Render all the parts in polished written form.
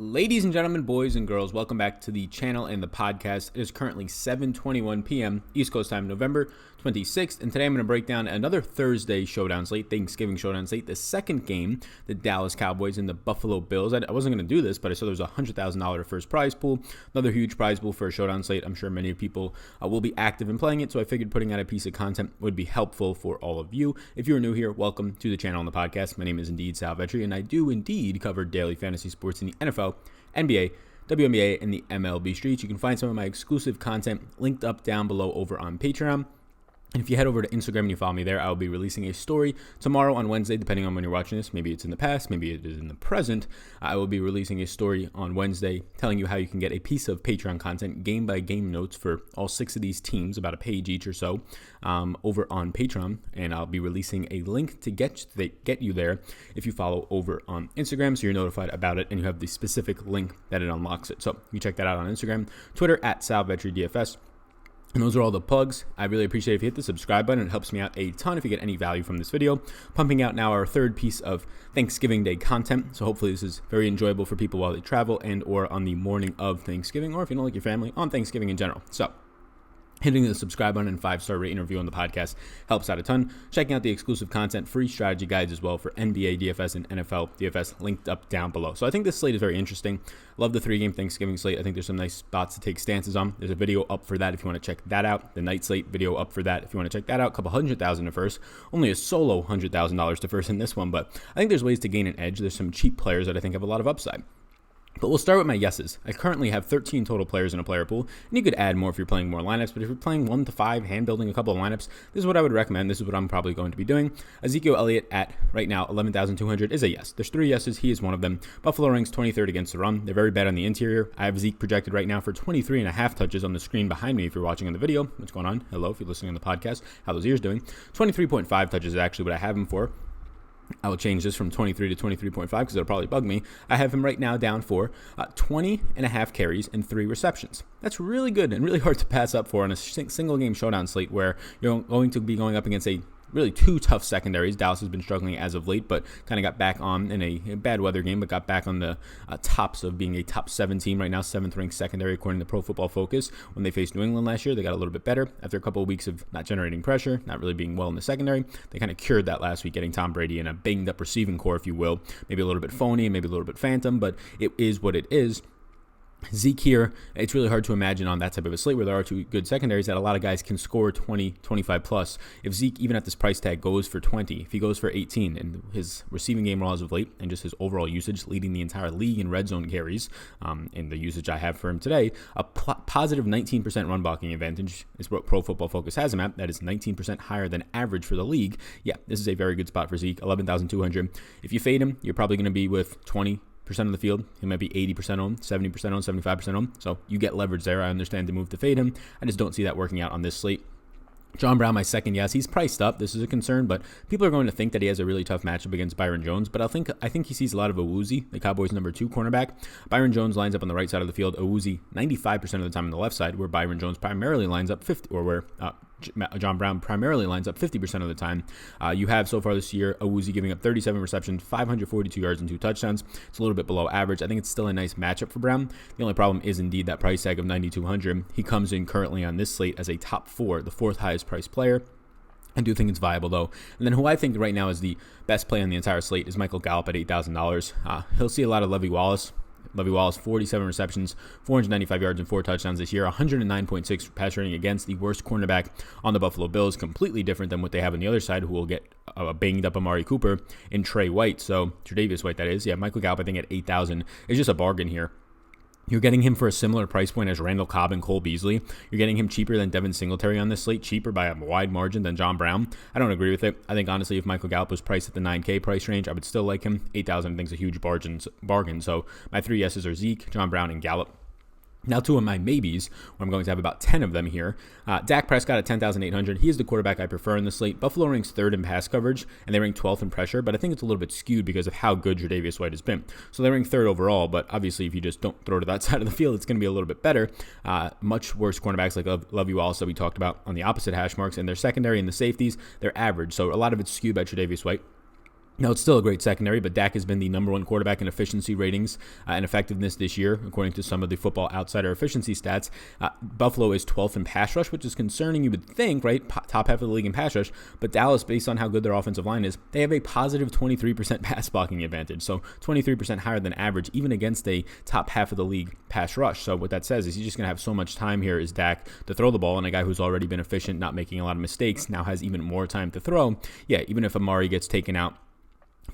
Ladies and gentlemen, boys and girls, welcome back to the channel and the podcast. It is currently 7:21 p.m. East Coast time, November 26th, and today I'm going to break down another Thursday showdown slate, Thanksgiving showdown slate, the second game, the Dallas Cowboys and the Buffalo Bills. I wasn't going to do this, but I saw there was a $100,000 first prize pool, another huge prize pool for a showdown slate. I'm sure many people will be active in playing it, so I figured putting out a piece of content would be helpful for all of you. If you're new here, welcome to the channel and the podcast. My name is indeed Sal Vetri, and I do indeed cover daily fantasy sports in the NFL, NBA, WNBA, and the MLB streets. You can find some of my exclusive content linked up down below over on Patreon. And if you head over to Instagram and you follow me there, I'll be releasing a story tomorrow on Wednesday, depending on when you're watching this. Maybe it's in the past, maybe it is in the present. I will be releasing a story on Wednesday telling you how you can get a piece of Patreon content, game-by-game notes for all 6 of these teams, about a page each or so, over on Patreon. And I'll be releasing a link to get you there if you follow over on Instagram, so you're notified about it and you have the specific link that it unlocks it. So you check that out on Instagram, Twitter at SalVetriDFS. And those are all the plugs. I really appreciate if you hit the subscribe button. It helps me out a ton if you get any value from this video. Pumping out now our third piece of Thanksgiving Day content. So hopefully this is very enjoyable for people while they travel and or on the morning of Thanksgiving, or if you don't like your family, on Thanksgiving in general. So hitting the subscribe button and 5-star rating and review on the podcast helps out a ton. Checking out the exclusive content, free strategy guides as well for NBA DFS and NFL DFS linked up down below. So I think this slate is very interesting. Love the 3-game Thanksgiving slate. I think there's some nice spots to take stances on. There's a video up for that if you want to check that out. The night slate video up for that if you want to check that out. A couple $100,000 to first. Only a solo $100,000 to first in this one, but I think there's ways to gain an edge. There's some cheap players that I think have a lot of upside. But we'll start with my yeses. I currently have 13 total players in a player pool, and you could add more if you're playing more lineups, but if you're playing 1 to 5, hand building a couple of lineups, this is what I would recommend. This is what I'm probably going to be doing. Ezekiel Elliott at, right now, 11,200 is a yes. There's 3 yeses. He is one of them. Buffalo ranks 23rd against the run. They're very bad on the interior. I have Zeke projected right now for 23.5 touches on the screen behind me if you're watching on the video. What's going on? Hello, if you're listening on the podcast. How those ears doing? 23.5 touches is actually what I have him for. I will change this from 23 to 23.5 because it'll probably bug me. I have him right now down for 20.5 carries and 3 receptions. That's really good and really hard to pass up for on a single game showdown slate where you're going to be going up against really 2 tough secondaries. Dallas has been struggling as of late, but kind of got back on in a bad weather game, but got back on the tops of being a top 7 team right now, 7th ranked secondary according to Pro Football Focus. When they faced New England last year, they got a little bit better after a couple of weeks of not generating pressure, not really being well in the secondary. They kind of cured that last week, getting Tom Brady in a banged up receiving core, if you will. Maybe a little bit phony, maybe a little bit phantom, but it is what it is. Zeke here, it's really hard to imagine on that type of a slate where there are 2 good secondaries that a lot of guys can score 20, 25 plus. If Zeke, even at this price tag, goes for 20, if he goes for 18, and his receiving game raw as of late, and just his overall usage leading the entire league in red zone carries, in the usage I have for him today, a positive 19% run blocking advantage is what Pro Football Focus has him at. That is 19% higher than average for the league. Yeah, this is a very good spot for Zeke, 11,200. If you fade him, you're probably going to be with 20% of the field. He might be 80% owned, 70% owned, 75% owned. So you get leverage there. I understand the move to fade him. I just don't see that working out on this slate. John Brown, my second yes. He's priced up. This is a concern, but people are going to think that he has a really tough matchup against Byron Jones. But I think he sees a lot of Awuzie, the Cowboys' number 2 cornerback. Byron Jones lines up on the right side of the field. Awuzie 95% of the time on the left side, where Byron Jones primarily lines up 50, or where John Brown primarily lines up 50% of the time. You have so far this year Awuzie giving up 37 receptions, 542 yards and 2 touchdowns. It's a little bit below average. I think it's still a nice matchup for Brown. The only problem is indeed that price tag of 9,200. He comes in currently on this slate as a top 4, the 4th highest priced player. I do think it's viable, though. And then who I think right now is the best play on the entire slate is Michael Gallup at $8,000. He'll see a lot of Levi Wallace. 47 receptions, 495 yards and 4 touchdowns this year, 109.6 pass rating against the worst cornerback on the Buffalo Bills. Completely different than what they have on the other side, who will get a banged up Amari Cooper and Trey White. So Tre'Davious White, that is. Yeah, Michael Gallup, I think at 8,000 is just a bargain here. You're getting him for a similar price point as Randall Cobb and Cole Beasley. You're getting him cheaper than Devin Singletary on this slate, cheaper by a wide margin than John Brown. I don't agree with it. I think, honestly, if Michael Gallup was priced at the 9K price range, I would still like him. 8,000 I think is a huge bargain. So my 3 yeses are Zeke, John Brown, and Gallup. Now 2 of my maybes, where I'm going to have about 10 of them here. Dak Prescott at 10,800. He is the quarterback I prefer in the slate. Buffalo ranks 3rd in pass coverage, and they rank 12th in pressure, but I think it's a little bit skewed because of how good Tre'Davious White has been. So they rank 3rd overall, but obviously if you just don't throw to that side of the field, it's going to be a little bit better. Much worse cornerbacks like Levi Wallace that we talked about on the opposite hash marks, and their secondary and the safeties, they're average. So a lot of it's skewed by Tre'Davious White. Now, it's still a great secondary, but Dak has been the number one quarterback in efficiency ratings and effectiveness this year, according to some of the Football Outsider efficiency stats. Buffalo is 12th in pass rush, which is concerning, you would think, right? Top half of the league in pass rush. But Dallas, based on how good their offensive line is, they have a positive 23% pass blocking advantage. So 23% higher than average, even against a top half of the league pass rush. So what that says is he's just going to have so much time here is Dak to throw the ball, and a guy who's already been efficient, not making a lot of mistakes, now has even more time to throw. Yeah, even if Amari gets taken out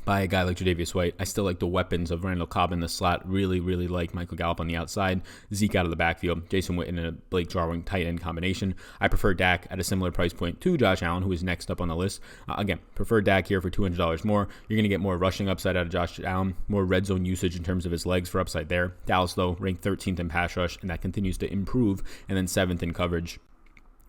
by a guy like Tre'Davious White, I still like the weapons of Randall Cobb in the slot. Really, really like Michael Gallup on the outside, Zeke out of the backfield, Jason Witten and a Blake Jarwin tight end combination. I prefer Dak at a similar price point to Josh Allen, who is next up on the list. Again, prefer Dak here for $200 more. You're going to get more rushing upside out of Josh Allen, more red zone usage in terms of his legs for upside there. Dallas, though, ranked 13th in pass rush, and that continues to improve, and then 7th in coverage,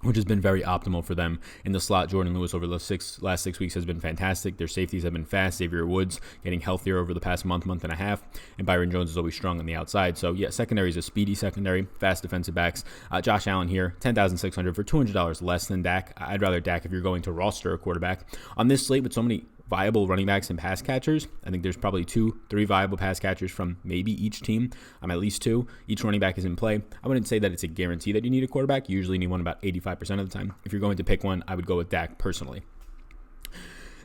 which has been very optimal for them. In the slot, Jordan Lewis over the last 6 weeks has been fantastic. Their safeties have been fast. Xavier Woods getting healthier over the past month and a half. And Byron Jones is always strong on the outside. So, yeah, secondary is a speedy secondary, fast defensive backs. Josh Allen here, $10,600 for $200 less than Dak. I'd rather Dak if you're going to roster a quarterback. On this slate with so many viable running backs and pass catchers, I think there's probably 2-3 viable pass catchers from maybe each team. At least 2. Each running back is in play. I wouldn't say that it's a guarantee that you need a quarterback. You usually need one about 85% of the time. If you're going to pick one, I would go with Dak personally.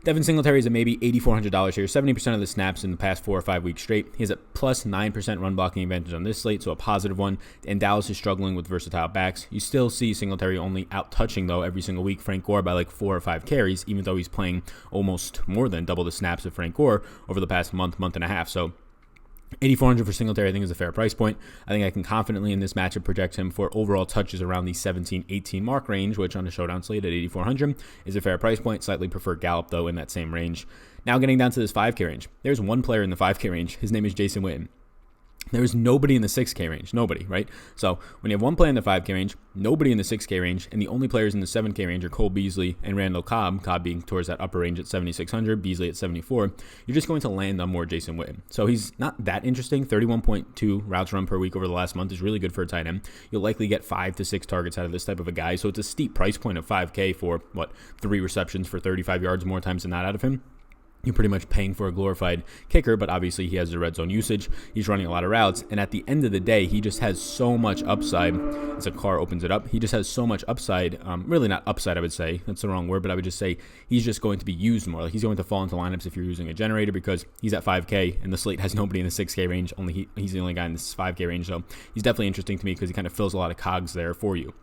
Devin Singletary is at maybe $8,400 here, 70% of the snaps in the past 4 or 5 weeks straight. He has a plus 9% run blocking advantage on this slate, so a positive one. And Dallas is struggling with versatile backs. You still see Singletary only out-touching, though, every single week Frank Gore by like 4 or 5 carries, even though he's playing almost more than double the snaps of Frank Gore over the past month and a half. So $8,400 for Singletary, I think, is a fair price point. I think I can confidently in this matchup project him for overall touches around the 17-18 mark range, which on the Showdown slate at $8,400 is a fair price point. Slightly prefer Gallup, though, in that same range. Now getting down to this 5K range. There's one player in the 5K range. His name is Jason Witten. There's nobody in the 6K range. Nobody, right? So when you have one player in the 5K range, nobody in the 6K range, and the only players in the 7K range are Cole Beasley and Randall Cobb, Cobb being towards that upper range at $7,600, Beasley at $74, you're just going to land on more Jason Witten. So he's not that interesting. 31.2 routes run per week over the last month is really good for a tight end. You'll likely get 5 to 6 targets out of this type of a guy. So it's a steep price point of 5K for, 3 receptions for 35 yards more times than that out of him. You're pretty much paying for a glorified kicker, but obviously he has the red zone usage. He's running a lot of routes, and at the end of the day, he just has so much upside. As a car opens it up, he just has so much upside. Really not upside, I would say. That's the wrong word, but I would just say he's just going to be used more. Like he's going to fall into lineups if you're using a generator because he's at 5K, and the slate has nobody in the 6K range. He's the only guy in this 5K range, so he's definitely interesting to me because he kind of fills a lot of cogs there for you.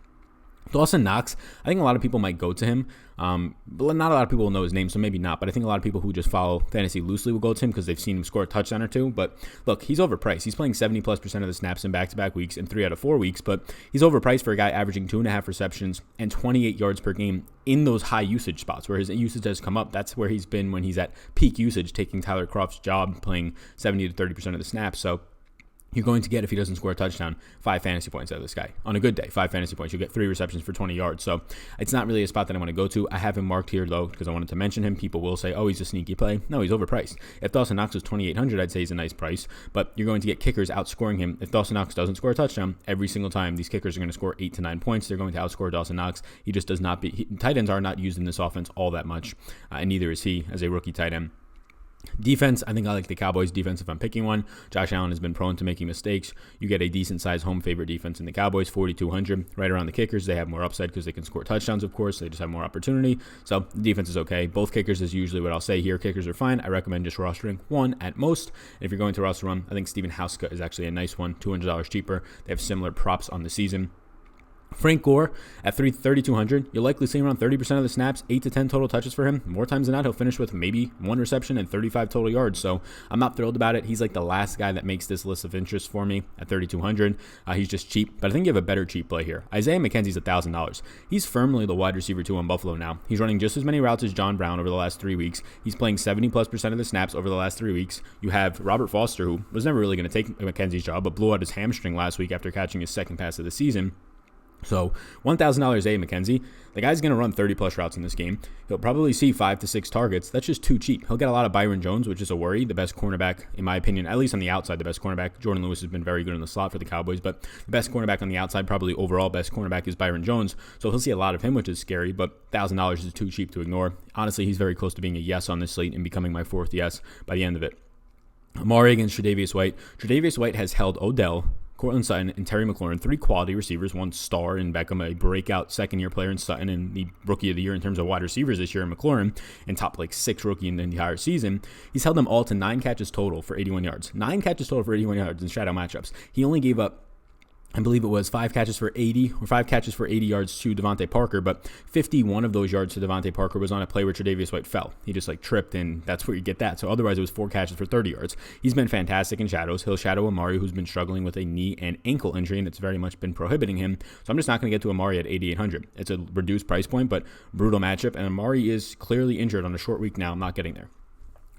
Dawson Knox, I think a lot of people might go to him, but not a lot of people will know his name, so maybe not. But I think a lot of people who just follow fantasy loosely will go to him because they've seen him score a touchdown or two. But look, he's overpriced. He's playing 70+% of the snaps in back-to-back weeks in 3 out of 4 weeks, but he's overpriced for a guy averaging 2.5 receptions and 28 yards per game in those high usage spots where his usage has come up. That's where he's been when he's at peak usage, taking Tyler Kroft's job, playing 70 to 30% of the snaps. So you're going to get, if he doesn't score a touchdown, 5 fantasy points out of this guy. On a good day, 5 fantasy points. You'll get 3 receptions for 20 yards. So it's not really a spot that I want to go to. I have him marked here, though, because I wanted to mention him. People will say, oh, he's a sneaky play. No, he's overpriced. If Dawson Knox was $2,800, I'd say he's a nice price. But you're going to get kickers outscoring him. If Dawson Knox doesn't score a touchdown, every single time these kickers are going to score 8 to 9 points. They're going to outscore Dawson Knox. He just does not tight ends are not used in this offense all that much, and neither is he as a rookie tight end. Defense, I think I like the Cowboys defense if I'm picking one. Josh Allen has been prone to making mistakes. You get a decent-sized home favorite defense in the Cowboys, 4,200. Right around the kickers, they have more upside because they can score touchdowns, of course. They just have more opportunity. So the defense is okay. Both kickers is usually what I'll say here. Kickers are fine. I recommend just rostering one at most. And if you're going to roster one, I think Steven Hauska is actually a nice one, $200 cheaper. They have similar props on the season. Frank Gore at $3,200. You'll likely see around 30% of the snaps, 8 to 10 total touches for him. More times than not, he'll finish with maybe 1 reception and 35 total yards. So I'm not thrilled about it. He's like the last guy that makes this list of interest for me at $3,200. He's just cheap, but I think you have a better cheap play here. Isaiah McKenzie's $1,000. He's firmly the wide receiver 2 on Buffalo now. He's running just as many routes as John Brown over the last 3 weeks. He's playing 70+% of the snaps over the last 3 weeks. You have Robert Foster, who was never really going to take McKenzie's job, but blew out his hamstring last week after catching his second pass of the season. So $1,000 A McKenzie. The guy's going to run 30-plus routes in this game. He'll probably see 5 to 6 targets. That's just too cheap. He'll get a lot of Byron Jones, which is a worry. The best cornerback, in my opinion, at least on the outside, the best cornerback. Jordan Lewis has been very good in the slot for the Cowboys, but the best cornerback on the outside, probably overall best cornerback, is Byron Jones. So he'll see a lot of him, which is scary, but $1,000 is too cheap to ignore. Honestly, he's very close to being a yes on this slate and becoming my 4th yes by the end of it. Amari against Tre'Davious White. Tre'Davious White has held Odell, Cortland Sutton, and Terry McLaurin, 3 quality receivers, 1 star in Beckham, a breakout second-year player in Sutton, and the rookie of the year in terms of wide receivers this year in McLaurin, and top 6 rookie in the entire season. He's held them all to 9 catches total for 81 yards. 9 catches total for 81 yards in shadow matchups. He only gave up, I believe it was 5 catches for 80 yards to Devontae Parker, but 51 of those yards to Devontae Parker was on a play where Tre'Davious White fell. He just tripped, and that's where you get that. So otherwise it was 4 catches for 30 yards. He's been fantastic in shadows. He'll shadow Amari, who's been struggling with a knee and ankle injury, and it's very much been prohibiting him. So I'm just not going to get to Amari at 8,800. It's a reduced price point, but brutal matchup, and Amari is clearly injured on a short week now. I'm not getting there.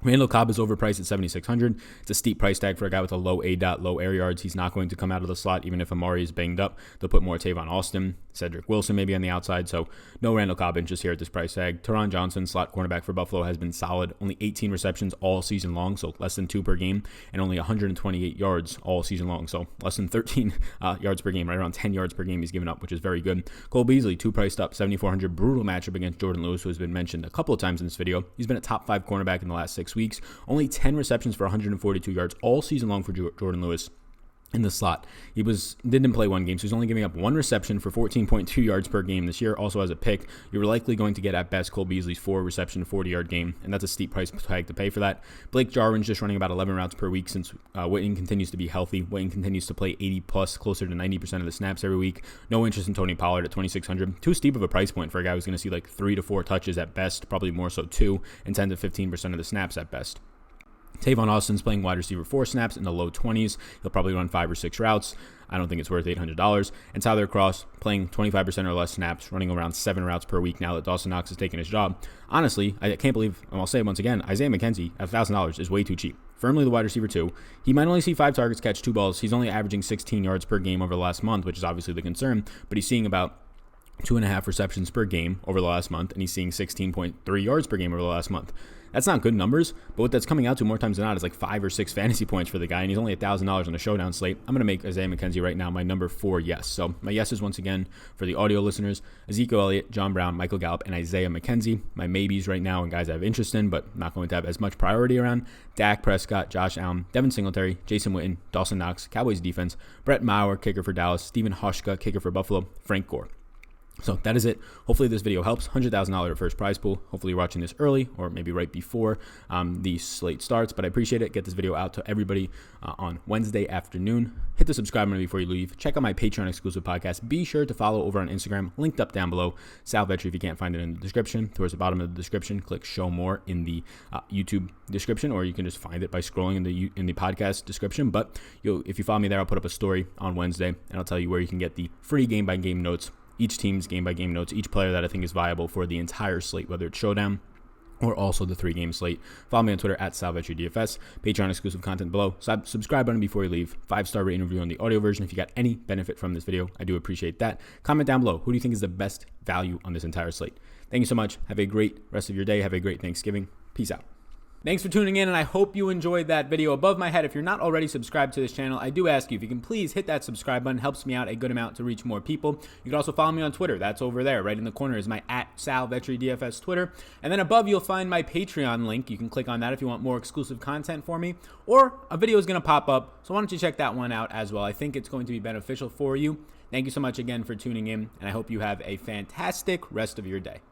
Randall Cobb is overpriced at $7,600. It's a steep price tag for a guy with a low A-dot, low air yards. He's not going to come out of the slot, even if Amari is banged up. They'll put more Tavon Austin, Cedric Wilson maybe on the outside, so no Randall Cobb interest here at this price tag. Teron Johnson, slot cornerback for Buffalo, has been solid. Only 18 receptions all season long, so less than 2 per game, and only 128 yards all season long, so less than 13 yards per game, right around 10 yards per game he's given up, which is very good. Cole Beasley, 2 priced up, $7,400, brutal matchup against Jordan Lewis, who has been mentioned a couple of times in this video. He's been a top 5 cornerback in the last 6 weeks. Only 10 receptions for 142 yards all season long for Jordan Lewis in the slot. He didn't play 1 game, so he's only giving up 1 reception for 14.2 yards per game this year. Also has a pick. You're likely going to get at best Cole Beasley's 4 reception, 40-yard game, and that's a steep price tag to pay for that. Blake Jarwin's just running about 11 routes per week since Witten continues to be healthy. Witten continues to play 80+, closer to 90% of the snaps every week. No interest in Tony Pollard at $2,600. Too steep of a price point for a guy who's going to see 3 to 4 touches at best, probably more so 2, and 10 to 15% of the snaps at best. Tavon Austin's playing wide receiver 4 snaps in the low 20s. He'll probably run 5 or 6 routes. I don't think it's worth $800. And Tyler Cross playing 25% or less snaps, running around 7 routes per week now that Dawson Knox has taken his job. Honestly, I can't believe, and I'll say it once again, Isaiah McKenzie at $1,000 is way too cheap. Firmly the wide receiver 2. He might only see 5 targets, catch 2 balls. He's only averaging 16 yards per game over the last month, which is obviously the concern, but he's seeing about 2.5 receptions per game over the last month, and he's seeing 16.3 yards per game over the last month. That's not good numbers, but what that's coming out to more times than not is 5 or 6 fantasy points for the guy, and he's only $1,000 on the Showdown slate. I'm going to make Isaiah McKenzie right now my number 4 yes. So my yeses, once again, for the audio listeners, Ezekiel Elliott, John Brown, Michael Gallup, and Isaiah McKenzie. My maybes right now and guys I have interest in, but not going to have as much priority around: Dak Prescott, Josh Allen, Devin Singletary, Jason Witten, Dawson Knox, Cowboys defense, Brett Maher, kicker for Dallas, Stephen Hushka, kicker for Buffalo, Frank Gore. So that is it. Hopefully this video helps. $100,000 first prize pool. Hopefully you're watching this early or maybe right before the slate starts, but I appreciate it. Get this video out to everybody on Wednesday afternoon. Hit the subscribe button before you leave. Check out my Patreon exclusive podcast. Be sure to follow over on Instagram, linked up down below. Sal Vetri, if you can't find it in the description. Towards the bottom of the description, click show more in the YouTube description, or you can just find it by scrolling in the podcast description. But if you follow me there, I'll put up a story on Wednesday, and I'll tell you where you can get the free game-by-game notes, each team's game-by-game notes, each player that I think is viable for the entire slate, whether it's Showdown or also the 3-game slate. Follow me on Twitter at SalVetriDFS. Patreon exclusive content below. Subscribe button before you leave. 5-star rate interview on the audio version. If you got any benefit from this video, I do appreciate that. Comment down below. Who do you think is the best value on this entire slate? Thank you so much. Have a great rest of your day. Have a great Thanksgiving. Peace out. Thanks for tuning in, and I hope you enjoyed that video. Above my head, if you're not already subscribed to this channel, I do ask you if you can please hit that subscribe button. It helps me out a good amount to reach more people. You can also follow me on Twitter. That's over there. Right in the corner is my @SalVetriDFS Twitter. And then above, you'll find my Patreon link. You can click on that if you want more exclusive content for me. Or a video is going to pop up, so why don't you check that one out as well. I think it's going to be beneficial for you. Thank you so much again for tuning in, and I hope you have a fantastic rest of your day.